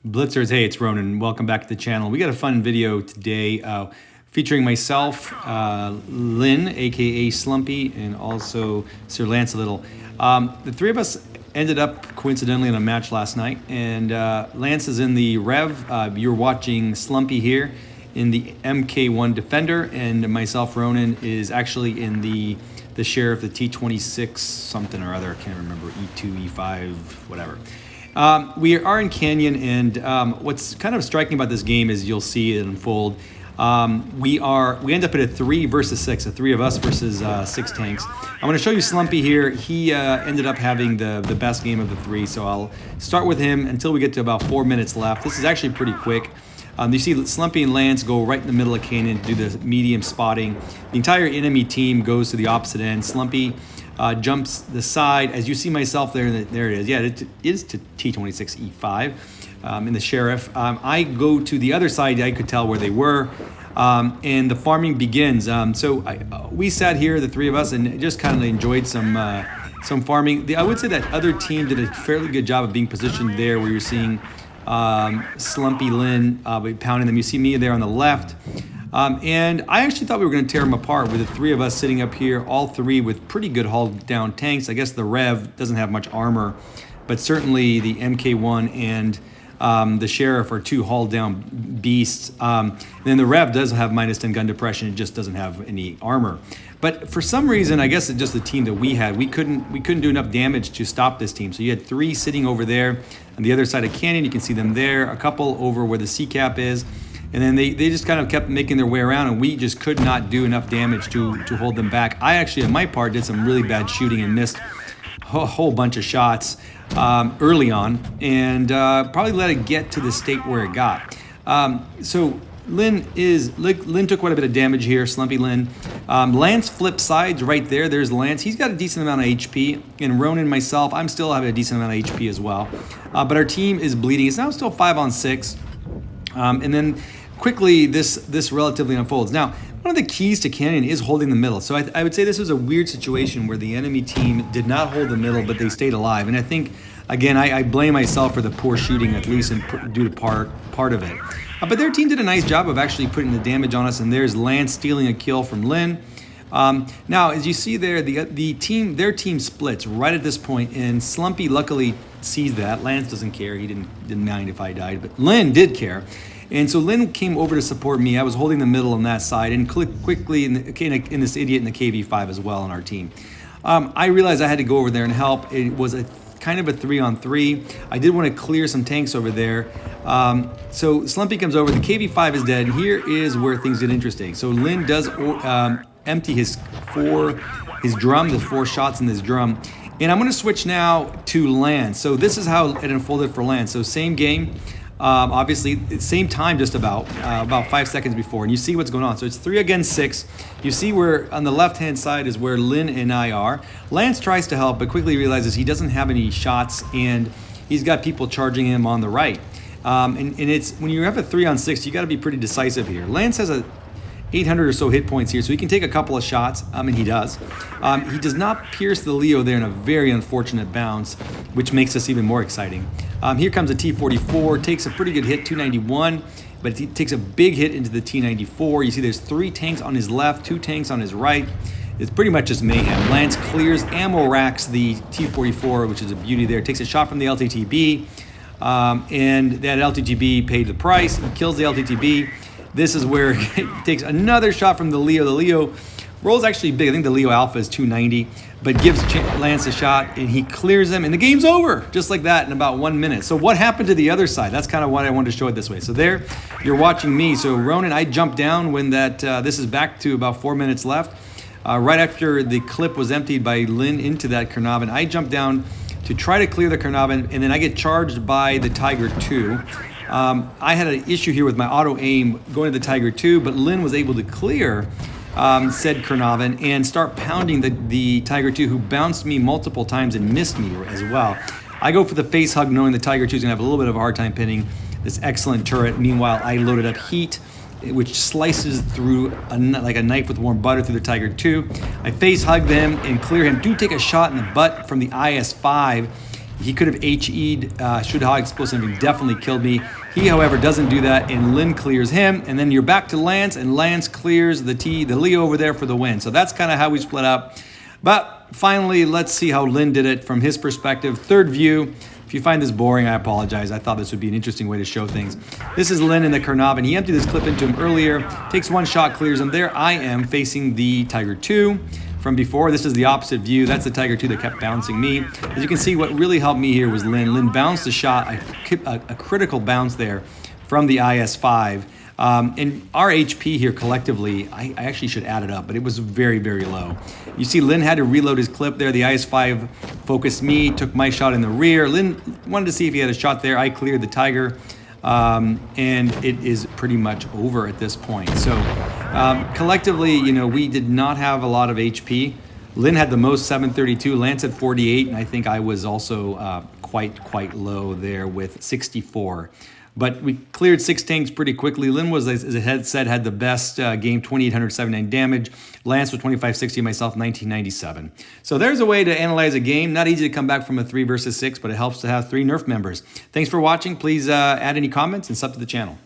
Blitzers, hey, it's Ronan. Welcome back to the channel. We got a fun video today featuring myself, Lynn, aka Slumpy, and also SirLance a little. The three of us ended up coincidentally in a match last night, and Lance is in the Rev. You're watching Slumpy here in the MK1 Defender, and myself, Ronan, is actually in the Sheriff, the T26 something or other. I can't remember, E2, E5, whatever. We are in Canyon, and what's kind of striking about this game is you'll see it unfold. We end up at a 3 versus 6, a 3 of us versus 6 tanks. I'm going to show you Slumpy here. He ended up having the best game of the 3, so I'll start with him until we get to about 4 minutes left. This is actually pretty quick. You see Slumpy and Lance go right in the middle of Canyon to do the medium spotting. The entire enemy team goes to the opposite end. Slumpy jumps the side. As you see myself there, there it is. Yeah, it is to T26 E5 in the Sheriff. I go to the other side. I could tell where they were. And the farming begins. We sat here, the three of us, and just kind of enjoyed some farming. I would say that other team did a fairly good job of being positioned there where you're seeing Slumpy, Lynn pounding them. You see me there on the left. And I actually thought we were going to tear them apart with the three of us sitting up here, all three with pretty good hauled down tanks. I guess the Rev doesn't have much armor, but certainly the MK1 and the Sheriff are two hauled down beasts. Then the Rev does have -10 gun depression. It just doesn't have any armor. But for some reason, I guess it's just the team that we had. We couldn't do enough damage to stop this team. So you had 3 sitting over there on the other side of Canyon. You can see them there. A couple over where the C cap is. And then they just kind of kept making their way around, and we just could not do enough damage to hold them back. I actually, on my part, did some really bad shooting and missed a whole bunch of shots early on, and probably let it get to the state where it got. So Lynn took quite a bit of damage here, Slumpy Lynn. Lance flipped sides right there. There's Lance. He's got a decent amount of HP. And Ronan and myself, I'm still having a decent amount of HP as well. But our team is bleeding. It's now still 5-on-6. And then quickly this relatively unfolds. Now, one of the keys to Canyon is holding the middle. So I would say this was a weird situation where the enemy team did not hold the middle, but they stayed alive. And I think, again, I blame myself for the poor shooting, at least due to part of it. But their team did a nice job of actually putting the damage on us, and there's Lance stealing a kill from Lynn. Now, as you see there, their team splits right at this point, and Slumpy luckily sees that. Lance doesn't care. He didn't mind if I died, but Lynn did care. And so Lynn came over to support me. I was holding the middle on that side, and quickly in this idiot in the KV5 as well on our team. I realized I had to go over there and help. It was kind of a 3-on-3. I did want to clear some tanks over there. So Slumpy comes over. The KV5 is dead, and here is where things get interesting. So Lynn does empty his drum, the 4 shots in this drum. And I'm going to switch now to Lance. So this is how it unfolded for Lance. So same game. Obviously, same time just about 5 seconds before, and you see what's going on. So it's 3 against 6. You see where on the left-hand side is where Lynn and I are. Lance tries to help, but quickly realizes he doesn't have any shots, and he's got people charging him on the right. And it's when you have a 3-on-6, you got to be pretty decisive here. Lance has a 800 or so hit points here, so he can take a couple of shots, and he does. He does not pierce the Leo there in a very unfortunate bounce, which makes us even more exciting. Here comes a T44, takes a pretty good hit, 291, but he takes a big hit into the T94. You see there's 3 tanks on his left, 2 tanks on his right. It's pretty much just mayhem. Lance clears, ammo racks the T44, which is a beauty there. Takes a shot from the LTTB, and that LTTB paid the price. He kills the LTTB. This is where he takes another shot from the Leo. The Leo rolls actually big. I think the Leo Alpha is 290, but gives Lance a shot, and he clears him, and the game's over, just like that in about 1 minute. So what happened to the other side? That's kind of what I wanted to show it this way. So there, you're watching me. So Ronan, I jumped down when this is back to about 4 minutes left. Right after the clip was emptied by Lynn into that Carnarvon, I jumped down to try to clear the Carnarvon, and then I get charged by the Tiger 2. I had an issue here with my auto aim going to the Tiger 2, but Lynn was able to clear said Carnarvon and start pounding the Tiger 2, who bounced me multiple times and missed me as well. I go for the face hug, knowing the Tiger 2 is going to have a little bit of a hard time pinning this excellent turret. Meanwhile, I loaded up heat, which slices through like a knife with warm butter through the Tiger 2. I face hug them and clear him. Do take a shot in the butt from the IS-5. He could have HE'd should high explosive and definitely killed me. He, however, doesn't do that, and Lynn clears him, and then you're back to Lance, and Lance clears the Leo over there for the win. So that's kind of how we split up. But finally, let's see how Lynn did it from his perspective. Third view. If you find this boring, I apologize. I thought this would be an interesting way to show things. This is Lynn in the Carnarvon. He emptied this clip into him earlier, takes one shot, clears him. There I am facing the Tiger 2 from before. This is the opposite view. That's the Tiger 2 that kept bouncing me. As you can see, what really helped me here was Lynn. Lynn bounced a shot, a critical bounce there from the IS-5. And our HP here collectively, I actually should add it up, but it was very, very low. You see Lynn had to reload his clip there. The IS-5 focused me, took my shot in the rear. Lynn wanted to see if he had a shot there. I cleared the Tiger, and it is pretty much over at this point. So collectively, you know, we did not have a lot of HP. Lynn had the most, 732. Lance had 48, and I think I was also quite low there with 64. But we cleared 6 tanks pretty quickly. Lynn was, as I had said, had the best game, 2,879 damage. Lance was 2,560, myself 1,997. So there's a way to analyze a game. Not easy to come back from a 3 versus 6, but it helps to have 3 Nerf members. Thanks for watching. Please add any comments and sub to the channel.